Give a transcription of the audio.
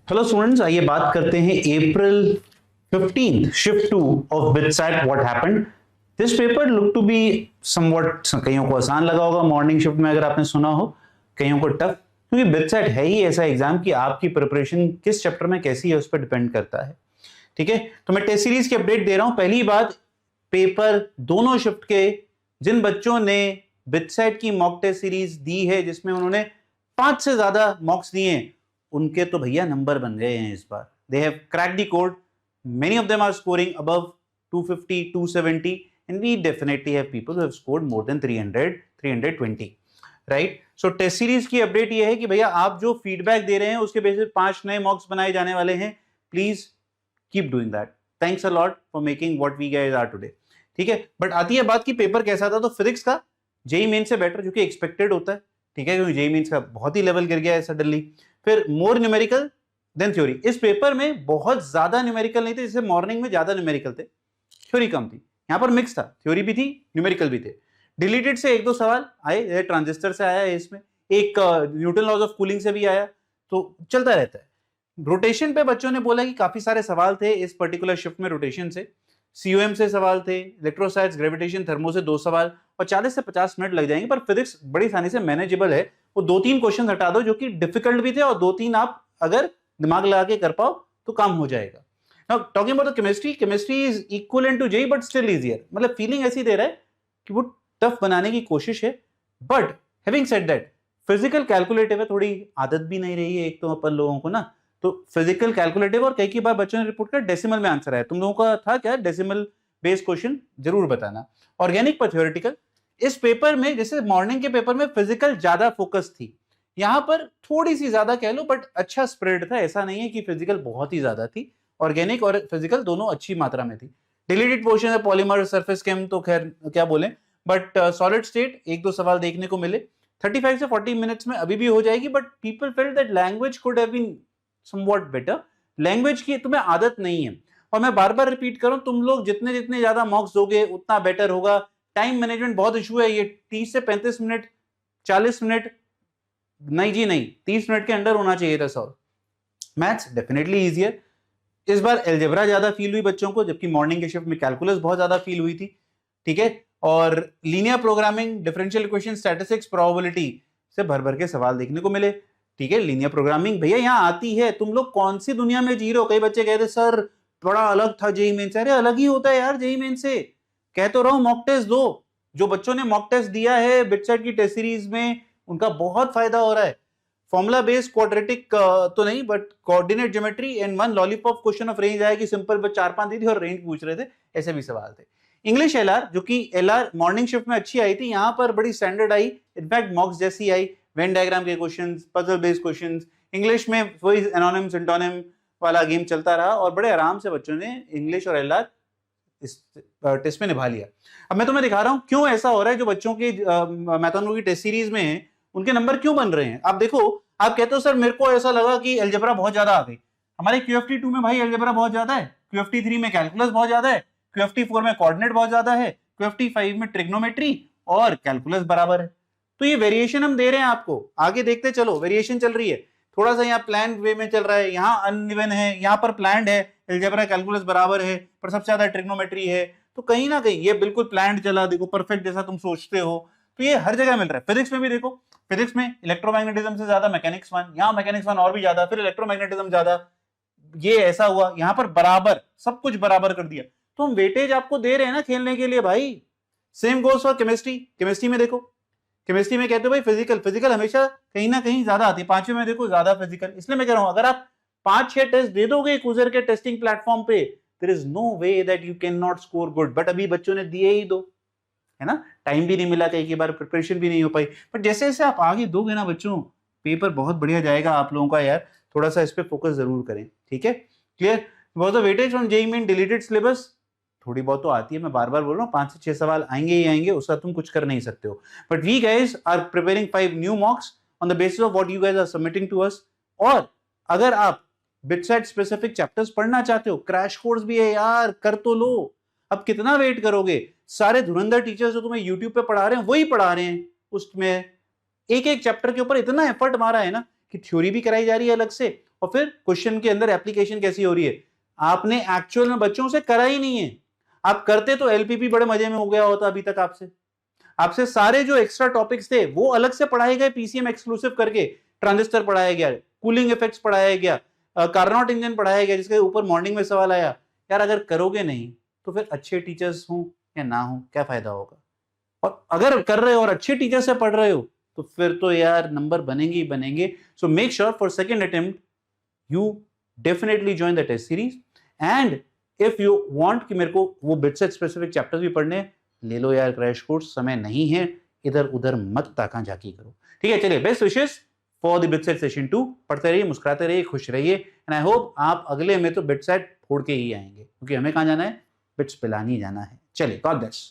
Hello students, आइए बात करते हैं April 15th shift 2 of BITSAT what happened. This paper look to be somewhat, कईयों को आसान लगा होगा मॉर्निंग शिफ्ट में अगर आपने सुना हो, कईयों को टफ, क्योंकि बिटसैट है ही ऐसा एग्जाम कि आपकी प्रिपरेशन किस चैप्टर में कैसी है उस पर डिपेंड करता है। ठीक है, तो मैं टेस्ट सीरीज की अपडेट दे रहा हूं। पहली बात, पेपर दोनों शिफ्ट के जिन बच्चों ने बिटसैट की मॉक टेस्ट सीरीज दी है जिसमें उन्होंने 5 से ज्यादा मॉक्स दिए हैं, उनके तो भैया नंबर बन गए हैं इस बार। They have cracked the code, many of them are scoring above 250 270 and we definitely have people who have scored more than 300 320, right. So test series की अपडेट ये है कि भैया आप जो फीडबैक दे रहे हैं उसके बेसिस 5 नए मॉक्स बनाए जाने वाले हैं। Please keep doing that. Thanks a lot for making what we guys are today. ठीक है, बट आती है बात की पेपर कैसा था। तो फिजिक्स का जेई मेन से बेटर, जो कि एक्सपेक्टेड होता है, ठीक है, क्योंकि जेई मेन्स का बहुत ही लेवल गिर गया है सडनली। फिर मोर न्यूमेरिकल देन थ्योरी। इस पेपर में बहुत ज्यादा न्यूमेरिकल नहीं थे, जैसे मॉर्निंग में ज्यादा न्यूमेरिकल थे, थ्योरी कम थी। यहां पर मिक्स था, थ्योरी भी थी, न्यूमेरिकल भी थे। डिलीटेड से एक दो सवाल आए, ट्रांजिस्टर से आया है, इसमें एक न्यूटन लॉज ऑफ कूलिंग से भी आया, तो चलता रहता है। रोटेशन पे बच्चों ने बोला कि काफी सारे सवाल थे इस पर्टिकुलर शिफ्ट में रोटेशन से। सीओएम से सवाल थे, इलेक्ट्रोसाइट्स, ग्रेविटेशन, थर्मो से 2 सवाल, और 40 से 50 मिनट लग जाएंगे। पर फिजिक्स बड़ी आसानी से मैनेजेबल है। वो 2-3 क्वेश्चन हटा दो जो कि डिफिकल्ट भी थे, और 2-3 आप अगर दिमाग लगा के कर पाओ तो काम हो जाएगा। Now talking about the chemistry is equivalent to JEE but still easier. मतलब फीलिंग ऐसी दे रहा है कि वो टफ बनाने की कोशिश है। But having said that, physical calculative है, थोड़ी आदत भी नहीं रही है एक तो अपन लोगों को ना, तो फिजिकल कैलकुलेटिव, और कई की बार बच्चों ने रिपोर्ट किया डेसिमल में आंसर है। तुम लोगों का था क्या डेसिमल बेस्ड क्वेश्चन, जरूर बताना। ऑर्गेनिक पर थ्योरेटिकल। इस पेपर में जैसे मॉर्निंग के पेपर में फिजिकल ज्यादा फोकस थी, यहां पर थोड़ी सी ज्यादा कह लो, बट अच्छा स्प्रेड था। ऐसा नहीं है कि फिजिकल बहुत ही ज्यादा थी, ऑर्गेनिक और फिजिकल दोनों अच्छी मात्रा में थी। डिलीटेड पोर्शन है पॉलीमर, सरफेस केम, तो खैर क्या बोले, बट सॉलिड स्टेट एक दो सवाल देखने को मिले। 35 से 40 मिनट्स में अभी भी हो जाएगी, but people felt that language could have been somewhat better. Language की तुम्हें आदत नहीं है, और मैं बार बार रिपीट करूं, तुम लोग जितने जितने ज्यादा मॉक्स दोगे उतना बेटर होगा। टाइम मैनेजमेंट बहुत इशू है, ये 30 से 35 मिनट, 40 मिनट नहीं जी नहीं, 30 मिनट के अंदर होना चाहिए था सॉल्व। Maths definitely easier. इस बार एल्जेब्रा ज्यादा फील हुई बच्चों को, जबकि मॉर्निंग के शिफ्ट में कैलकुलस बहुत ज्यादा फील हुई थी। ठीक है, और linear programming, differential equation, statistics, probability से भर भर के सवाल देखने को मिले। ठीक है, लीनियर प्रोग्रामिंग भैया यहाँ आती है। तुम लोग कौन सी दुनिया में जी रहे हो? कई बच्चे कहते सर बड़ा अलग था जेईई मेन से। अरे अलग ही होता है यार जेईई मेन से, कह तो रहा हूं मॉक टेस्ट दो। जो बच्चों ने मॉक टेस्ट दिया है बिटसेट की टेस्ट सीरीज में, उनका बहुत फायदा हो रहा है। फॉर्मूला बेस्ड क्वाड्रेटिक तो नहीं, but coordinate geometry and one lollipop question of range आया कि सिंपल बस 4-5 दी थी और रेंज पूछ रहे थे, ऐसे भी सवाल थे। इंग्लिश एलआर, जो कि एलआर मॉर्निंग शिफ्ट में अच्छी आई थी, यहां पर बड़ी स्टैंडर्ड आई, इनफैक्ट मॉक्स जैसी आई। वेन डायग्राम के questions, puzzle based questions, English में वही एनोनिम सिंटोनिम वाला गेम चलता रहा, और बड़े आराम से बच्चों ने इंग्लिश और एलआर इस टेस्ट में निभा लिया। अब मैं तुम्हें दिखा रहा हूं क्यों ऐसा हो रहा है। जो बच्चों की मैथमेटिक्स की टेस्ट सीरीज में है, उनके नंबर क्यों बन रहे हैं। आप देखो, आप कहते हो सर मेरे को ऐसा लगा कि अलजेब्रा बहुत ज्यादा आ गई। हमारे क्यूएफटी 2 में भाई अलजेब्रा बहुत ज्यादा है, क्यूएफटी 3 में कैलकुलस बहुत ज्यादा है, क्यूएफटी 4 में कोऑर्डिनेट बहुत ज्यादा है, क्यूएफटी 5 में ट्रिग्नोमेट्री और कैलकुलस बराबर है। तो ये वेरिएशन हम दे रहे हैं आपको, आगे देखते चलो। वेरिएशन चल रही है, थोड़ा सा यहाँ प्लान वे में चल रहा है, यहाँ अनइवन है, यहाँ पर प्लान्ड है, अलजेब्रा कैलकुलस बराबर है, पर सबसे ज्यादा ट्रिग्नोमेट्री है। तो कहीं ना कहीं ये बिल्कुल प्लान्ड चला, देखो परफेक्ट जैसा तुम सोचते हो। तो ये हर जगह मिल रहा है। फिजिक्स में भी देखो, फिजिक्स में इलेक्ट्रोमैग्नेटिज्म से ज्यादा मैकेनिक्स 1, यहाँ मैकेनिक्स 1 और भी ज्यादा, फिर इलेक्ट्रोमैग्नेटिज्म ज्यादा। ये ऐसा हुआ, यहाँ पर बराबर, सब कुछ बराबर कर दिया। तो हम वेटेज आपको दे रहे हैं ना खेलने के लिए भाई। Same goes for chemistry. Chemistry में देखो, केमिस्ट्री में कहते हो भाई फिजिकल, फिजिकल हमेशा कहीं ना कहीं ज्यादा आती है। 5वें में देखो ज्यादा फिजिकल। इसलिए मैं कह रहा हूं, अगर आप 5-6 टेस्ट दे दोगे क्विजर के टेस्टिंग प्लेटफॉर्म पे, there is no way that you can not score good. But अभी बच्चों ने दिए ही 2, है ना, टाइम भी नहीं मिला, कई बार प्रिपरेशन भी नहीं हो पाई। बट जैसे जैसे आप आगे दोगे ना बच्चों, पेपर बहुत बढ़िया जाएगा आप लोगों का यार। थोड़ा सा इस पे फोकस जरूर करें, ठीक है। क्लियर। बहुत weightage on JEE main deleted syllabus, थोड़ी बहुत तो आती है, मैं बार बार बोल रहा हूँ, 5 से 6 सवाल आएंगे ही आएंगे, उसका तुम कुछ कर नहीं सकते हो। But we guys are preparing 5 new mocks on the basis of what you guys are submitting to us. और अगर आप बिटसेट स्पेसिफिक चैप्टर्स पढ़ना चाहते हो, क्रैश कोर्स भी है यार, कर तो लो। अब कितना वेट करोगे? सारे धुरंधर टीचर्स जो तुम्हें यूट्यूब पे पढ़ा रहे हैं वही पढ़ा रहे हैं। उसमें एक एक चैप्टर के ऊपर इतना एफर्ट मारा है ना कि थ्योरी भी कराई जा रही है अलग से, और फिर क्वेश्चन के अंदर एप्लीकेशन कैसी हो रही है। आपने एक्चुअल में बच्चों से करा ही नहीं है। आप करते तो एलपीपी बड़े मजे में हो गया होता अभी तक। आपसे सारे जो एक्स्ट्रा टॉपिक्स थे वो अलग से पढ़ाए गए, पीसीएम एक्सक्लूसिव करके ट्रांजिस्टर पढ़ाया गया, कूलिंग इफेक्ट्स पढ़ाया गया, कार्नोट इंजन पढ़ाया गया, जिसके ऊपर मॉर्निंग में सवाल आया। यार अगर करोगे नहीं तो फिर अच्छे टीचर्स हों या ना हो क्या फायदा होगा। और अगर कर रहे हो और अच्छे टीचर से पढ़ रहे हो तो फिर तो यार नंबर बनेंगे ही बनेंगे। So make sure for second attempt you definitely join the test series. And if you want कि मेरे को वो बिटसेट स्पेसिफिक चैप्टर्स भी पढ़ने, ले लो यार क्रैश कोर्स, समय नहीं है इधर उधर मत ताका झाकी करो। ठीक है, चलिए best wishes for the BITSAT session 2। पढ़ते रहिए, मुस्कुराते रहिए, खुश रहिए। एंड आई होप आप अगले में तो बिटसेट फोड़ के ही आएंगे, क्योंकि हमें कहां जाना है, बिट्स पिलानी जाना है। चलिए, गॉड ब्लेस।